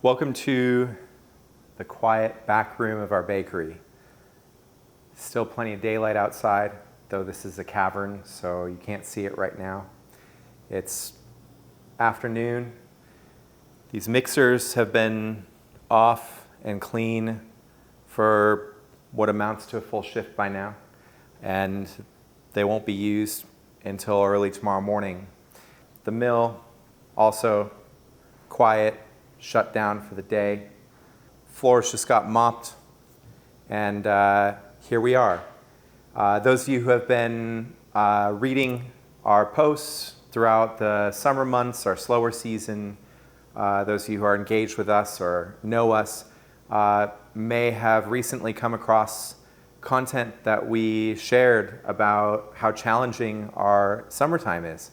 Welcome to the quiet back room of our bakery. Still plenty of daylight outside, though this is a cavern, so you can't see it right now. It's afternoon. These mixers have been off and clean for what amounts to a full shift by now, and they won't be used until early tomorrow morning. The mill also quiet, shut down for the day. Floors just got mopped, and here we are. Those of you who have been reading our posts throughout the summer months, our slower season, those of you who are engaged with us or know us, may have recently come across content that we shared about how challenging our summertime is.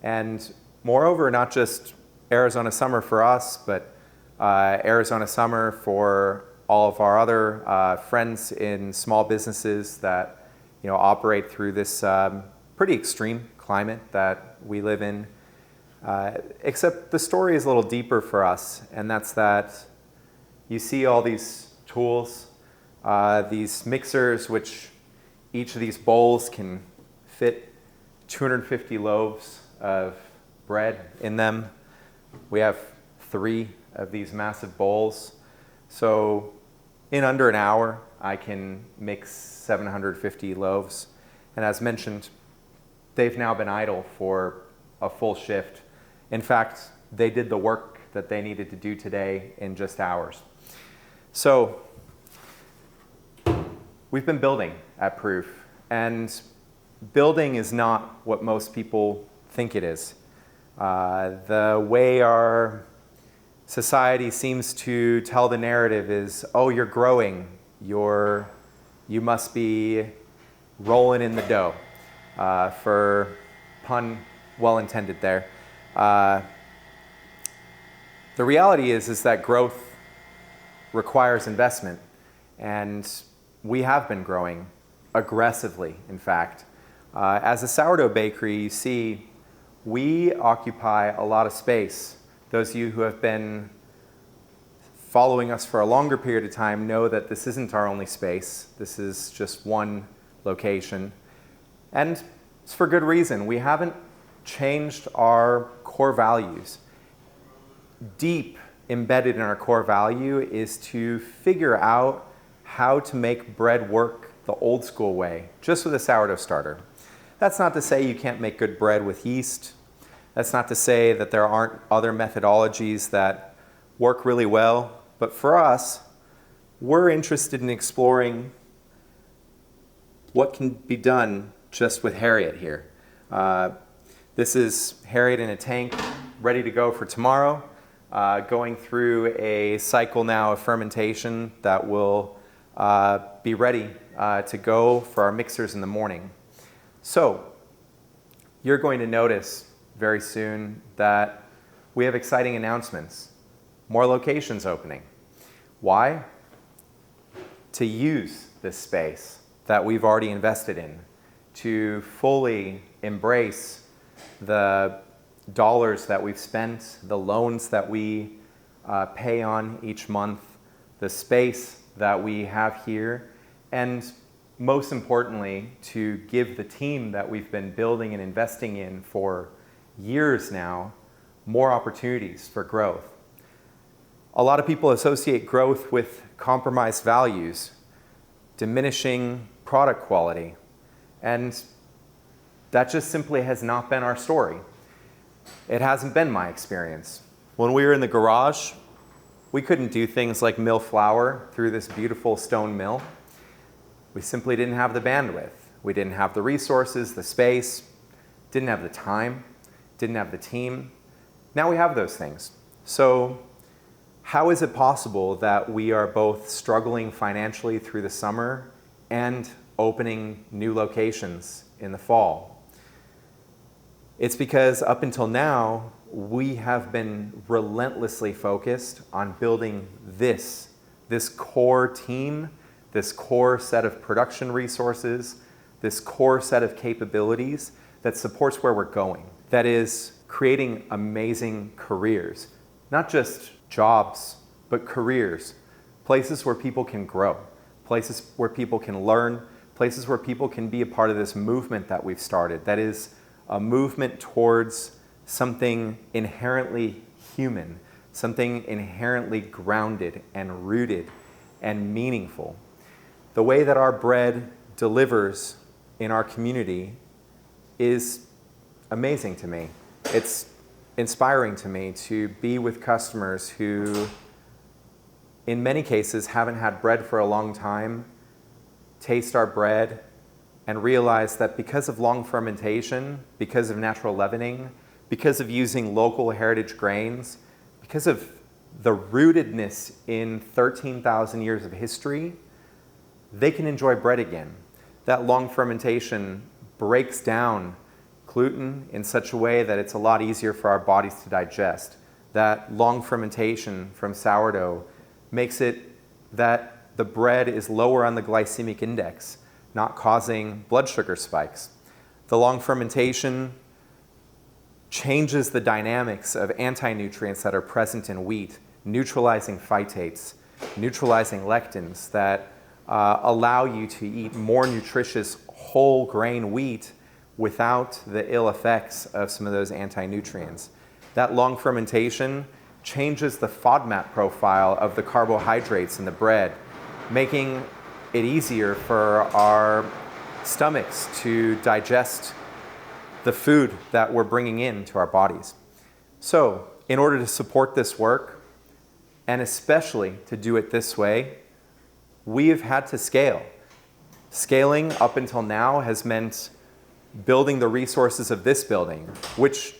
And moreover, not just Arizona summer for us, but Arizona summer for all of our other friends in small businesses that operate through this pretty extreme climate that we live in. Except the story is a little deeper for us, and that's that you see all these tools, these mixers, which each of these bowls can fit 250 loaves of bread in them. We have 3 of these massive bowls. So in under an hour, I can mix 750 loaves. And as mentioned, they've now been idle for a full shift. In fact, they did the work that they needed to do today in just hours. So we've been building at Proof, and building is not what most people think it is. The way our society seems to tell the narrative is, oh, you're growing, you must be rolling in the dough, for pun well intended there. The reality is that growth requires investment, and we have been growing aggressively, in fact. As a sourdough bakery, you see, we occupy a lot of space. Those of you who have been following us for a longer period of time know that this isn't our only space. This is just one location. And it's for good reason. We haven't changed our core values. Deep embedded in our core value is to figure out how to make bread work the old school way, just with a sourdough starter. That's not to say you can't make good bread with yeast. That's not to say that there aren't other methodologies that work really well. But for us, we're interested in exploring what can be done just with Harriet here. This is Harriet in a tank, ready to go for tomorrow, going through a cycle now of fermentation that will be ready to go for our mixers in the morning. So you're going to notice very soon that we have exciting announcements. More locations opening. Why? To use this space that we've already invested in, to fully embrace the dollars that we've spent, the loans that we pay on each month, the space that we have here, and most importantly, to give the team that we've been building and investing in for years now more opportunities for growth. A lot of people associate growth with compromised values, diminishing product quality, and that just simply has not been our story. It hasn't been my experience. When we were in the garage, we couldn't do things like mill flour through this beautiful stone mill. We simply didn't have the bandwidth. We didn't have the resources, the space, didn't have the time, didn't have the team. Now we have those things. So how is it possible that we are both struggling financially through the summer and opening new locations in the fall? It's because up until now, we have been relentlessly focused on building this core team, this core set of production resources, this core set of capabilities that supports where we're going. That is creating amazing careers, not just jobs but careers, places where people can grow, places where people can learn, places where people can be a part of this movement that we've started, that is a movement towards something inherently human, something inherently grounded and rooted and meaningful. The way that our bread delivers in our community is amazing to me. It's inspiring to me to be with customers who, in many cases, haven't had bread for a long time, taste our bread, and realize that because of long fermentation, because of natural leavening, because of using local heritage grains, because of the rootedness in 13,000 years of history, they can enjoy bread again. That long fermentation breaks down gluten in such a way that it's a lot easier for our bodies to digest. That long fermentation from sourdough makes it that the bread is lower on the glycemic index, not causing blood sugar spikes. The long fermentation changes the dynamics of anti-nutrients that are present in wheat, neutralizing phytates, neutralizing lectins that allow you to eat more nutritious whole grain wheat without the ill effects of some of those anti-nutrients. That long fermentation changes the FODMAP profile of the carbohydrates in the bread, making it easier for our stomachs to digest the food that we're bringing into our bodies. So, in order to support this work, and especially to do it this way, we have had to scale. Scaling up until now has meant building the resources of this building, which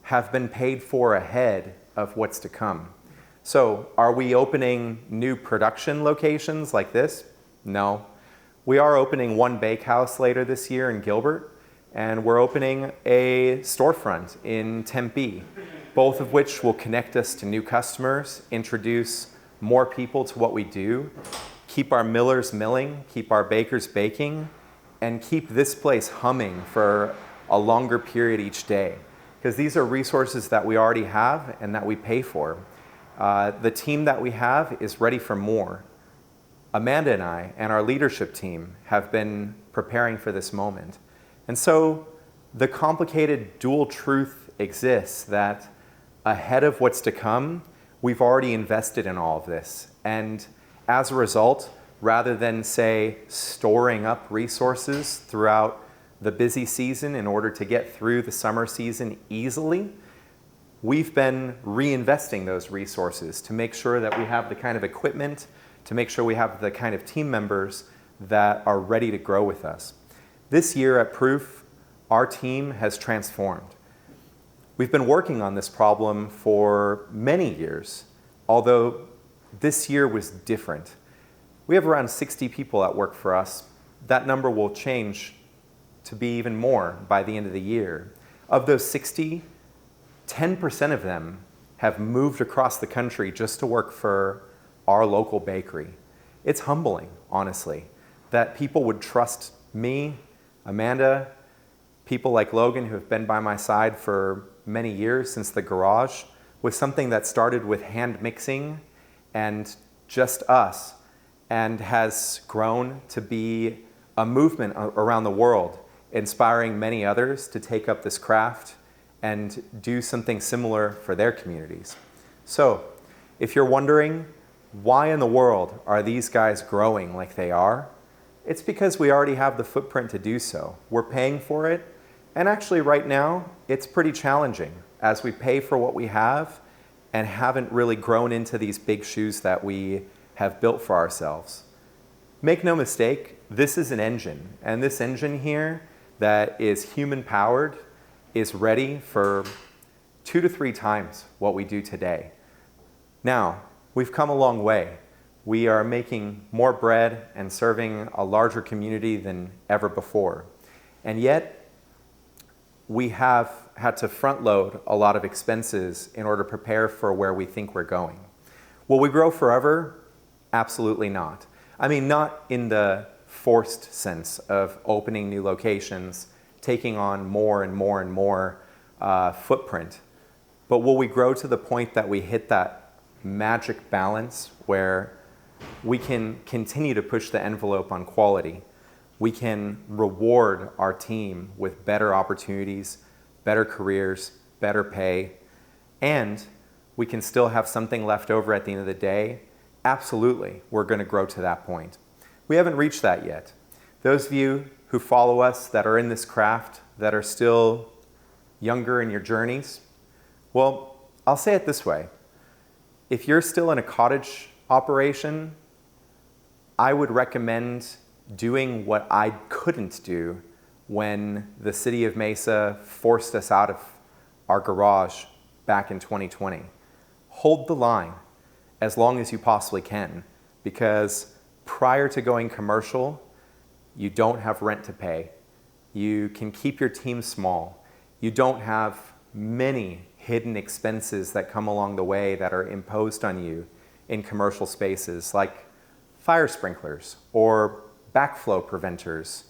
have been paid for ahead of what's to come. So, are we opening new production locations like this? No. We are opening one bakehouse later this year in Gilbert, and we're opening a storefront in Tempe, both of which will connect us to new customers, introduce more people to what we do, keep our millers milling, keep our bakers baking, and keep this place humming for a longer period each day. Because these are resources that we already have and that we pay for. The team that we have is ready for more. Amanda and I and our leadership team have been preparing for this moment. And so the complicated dual truth exists that ahead of what's to come, we've already invested in all of this. And as a result, rather than, say, storing up resources throughout the busy season in order to get through the summer season easily, we've been reinvesting those resources to make sure that we have the kind of equipment, to make sure we have the kind of team members that are ready to grow with us. This year at Proof, our team has transformed. We've been working on this problem for many years, although this year was different. We have around 60 people that work for us. That number will change to be even more by the end of the year. Of those 60, 10% of them have moved across the country just to work for our local bakery. It's humbling, honestly, that people would trust me, Amanda, people like Logan who have been by my side for many years since the garage, with something that started with hand mixing and just us, and has grown to be a movement around the world, inspiring many others to take up this craft and do something similar for their communities. So, if you're wondering, why in the world are these guys growing like they are? It's because we already have the footprint to do so. We're paying for it, and actually right now, it's pretty challenging as we pay for what we have and haven't really grown into these big shoes that we have built for ourselves. Make no mistake, this is an engine, and this engine here that is human-powered is ready for 2 to 3 times what we do today. Now, we've come a long way. We are making more bread and serving a larger community than ever before. And yet, we have had to front load a lot of expenses in order to prepare for where we think we're going. Will we grow forever? Absolutely not. I mean, not in the forced sense of opening new locations, taking on more and more and more footprint. But will we grow to the point that we hit that magic balance where we can continue to push the envelope on quality. We can reward our team with better opportunities, better careers, better pay, and we can still have something left over at the end of the day. Absolutely, we're going to grow to that point. We haven't reached that yet. Those of you who follow us that are in this craft, that are still younger in your journeys, well, I'll say it this way. If you're still in a cottage operation, I would recommend doing what I couldn't do when the city of Mesa forced us out of our garage back in 2020. Hold the line as long as you possibly can, because prior to going commercial, you don't have rent to pay. You can keep your team small. You don't have many hidden expenses that come along the way that are imposed on you in commercial spaces, like fire sprinklers or backflow preventers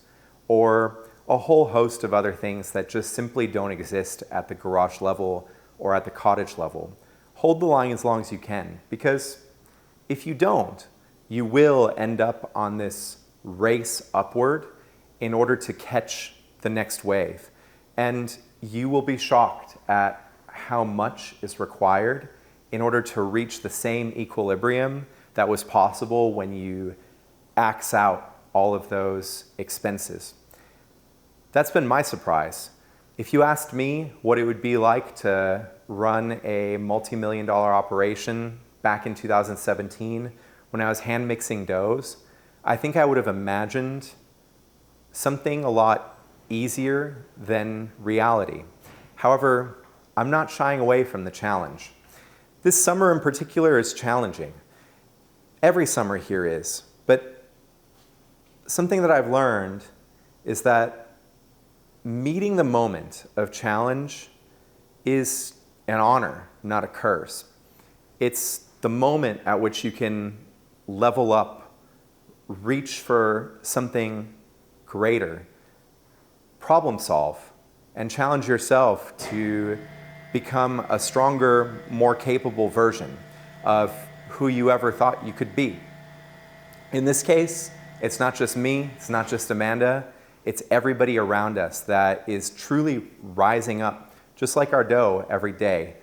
or a whole host of other things that just simply don't exist at the garage level or at the cottage level. Hold the line as long as you can, because if you don't, you will end up on this race upward in order to catch the next wave. And you will be shocked at how much is required in order to reach the same equilibrium that was possible when you axe out all of those expenses. That's been my surprise. If you asked me what it would be like to run a multi-million-dollar operation back in 2017 when I was hand mixing doughs, I think I would have imagined something a lot easier than reality. However, I'm not shying away from the challenge. This summer in particular is challenging. Every summer here is, but something that I've learned is that meeting the moment of challenge is an honor, not a curse. It's the moment at which you can level up, reach for something greater, problem solve, and challenge yourself to become a stronger, more capable version of who you ever thought you could be. In this case, it's not just me, it's not just Amanda, it's everybody around us that is truly rising up, just like our dough every day.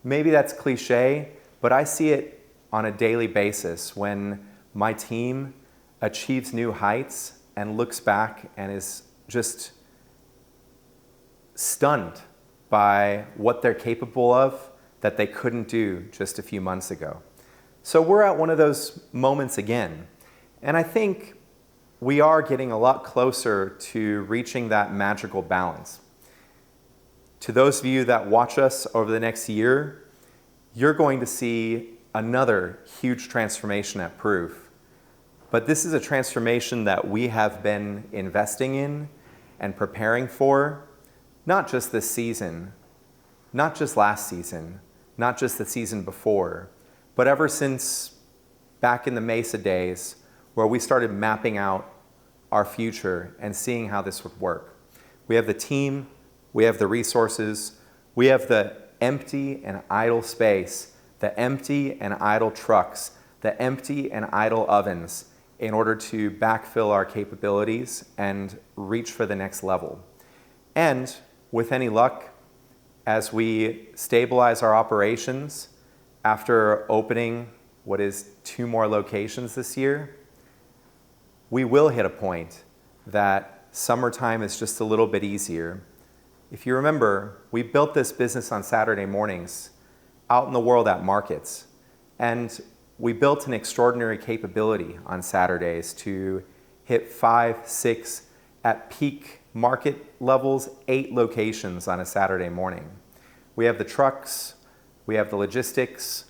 Maybe that's cliche, but I see it on a daily basis when my team achieves new heights and looks back and is just stunned by what they're capable of that they couldn't do just a few months ago. So we're at one of those moments again. And I think we are getting a lot closer to reaching that magical balance. To those of you that watch us over the next year, you're going to see another huge transformation at Proof. But this is a transformation that we have been investing in and preparing for, not just this season, not just last season, not just the season before, but ever since back in the Mesa days where we started mapping out our future and seeing how this would work. We have the team, we have the resources, we have the empty and idle space, the empty and idle trucks, the empty and idle ovens in order to backfill our capabilities and reach for the next level. And with any luck, as we stabilize our operations after opening what is 2 more locations this year, we will hit a point that summertime is just a little bit easier. If you remember, we built this business on Saturday mornings out in the world at markets. And we built an extraordinary capability on Saturdays to hit 5, 6, at peak market levels, 8 locations on a Saturday morning. We have the trucks, we have the logistics,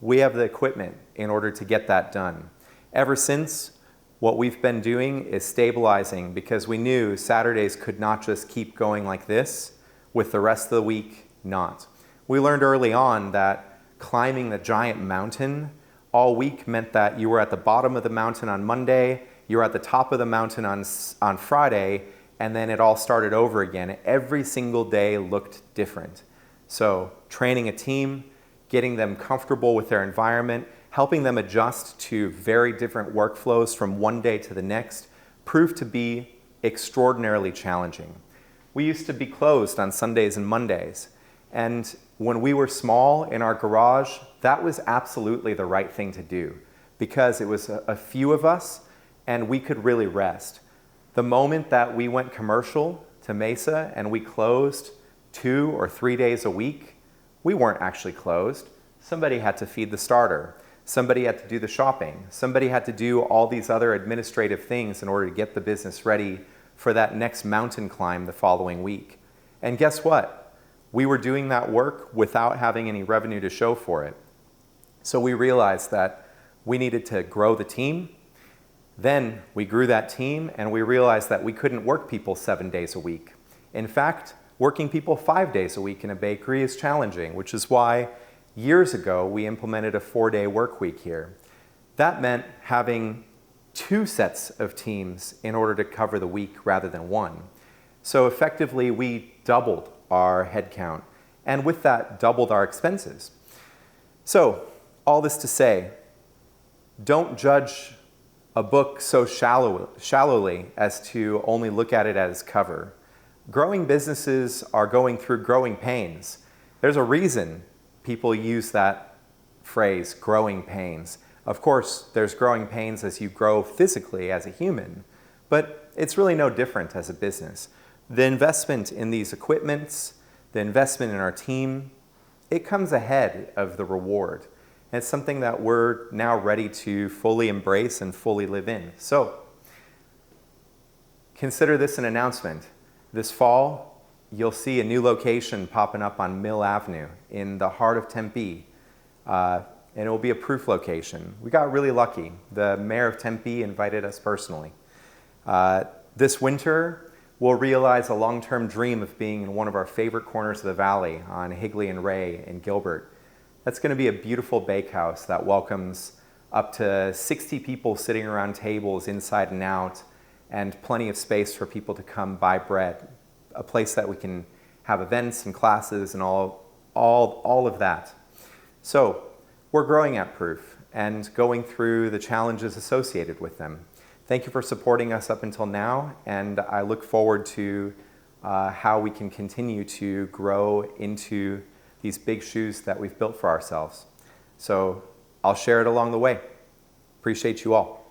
we have the equipment in order to get that done. Ever since, what we've been doing is stabilizing because we knew Saturdays could not just keep going like this with the rest of the week not. We learned early on that climbing the giant mountain all week meant that you were at the bottom of the mountain on Monday, you were at the top of the mountain on Friday, and then it all started over again. Every single day looked different. So training a team, getting them comfortable with their environment, helping them adjust to very different workflows from one day to the next, proved to be extraordinarily challenging. We used to be closed on Sundays and Mondays, and when we were small in our garage, that was absolutely the right thing to do because it was a few of us and we could really rest. The moment that we went commercial to Mesa and we closed 2 or 3 days a week, we weren't actually closed. Somebody had to feed the starter. Somebody had to do the shopping. Somebody had to do all these other administrative things in order to get the business ready for that next mountain climb the following week. And guess what? We were doing that work without having any revenue to show for it. So we realized that we needed to grow the team. Then we grew that team and we realized that we couldn't work people 7 days a week. In fact, working people 5 days a week in a bakery is challenging, which is why years ago we implemented a 4-day work week here. That meant having 2 sets of teams in order to cover the week rather than 1. So effectively we doubled our headcount and with that doubled our expenses. So all this to say, don't judge a book so shallowly as to only look at it as cover. Growing businesses are going through growing pains. There's a reason people use that phrase, growing pains. Of course, there's growing pains as you grow physically as a human, but it's really no different as a business. The investment in these equipments, the investment in our team, it comes ahead of the reward. And it's something that we're now ready to fully embrace and fully live in. So, consider this an announcement. This fall, you'll see a new location popping up on Mill Avenue in the heart of Tempe. And it will be a proof location. We got really lucky. The mayor of Tempe invited us personally. This winter, we'll realize a long-term dream of being in one of our favorite corners of the valley on Higley and Ray in Gilbert. That's going to be a beautiful bakehouse that welcomes up to 60 people sitting around tables inside and out, and plenty of space for people to come buy bread. A place that we can have events and classes and all of that. So, we're growing at Proof and going through the challenges associated with them. Thank you for supporting us up until now, and I look forward to how we can continue to grow into these big shoes that we've built for ourselves. So I'll share it along the way. Appreciate you all.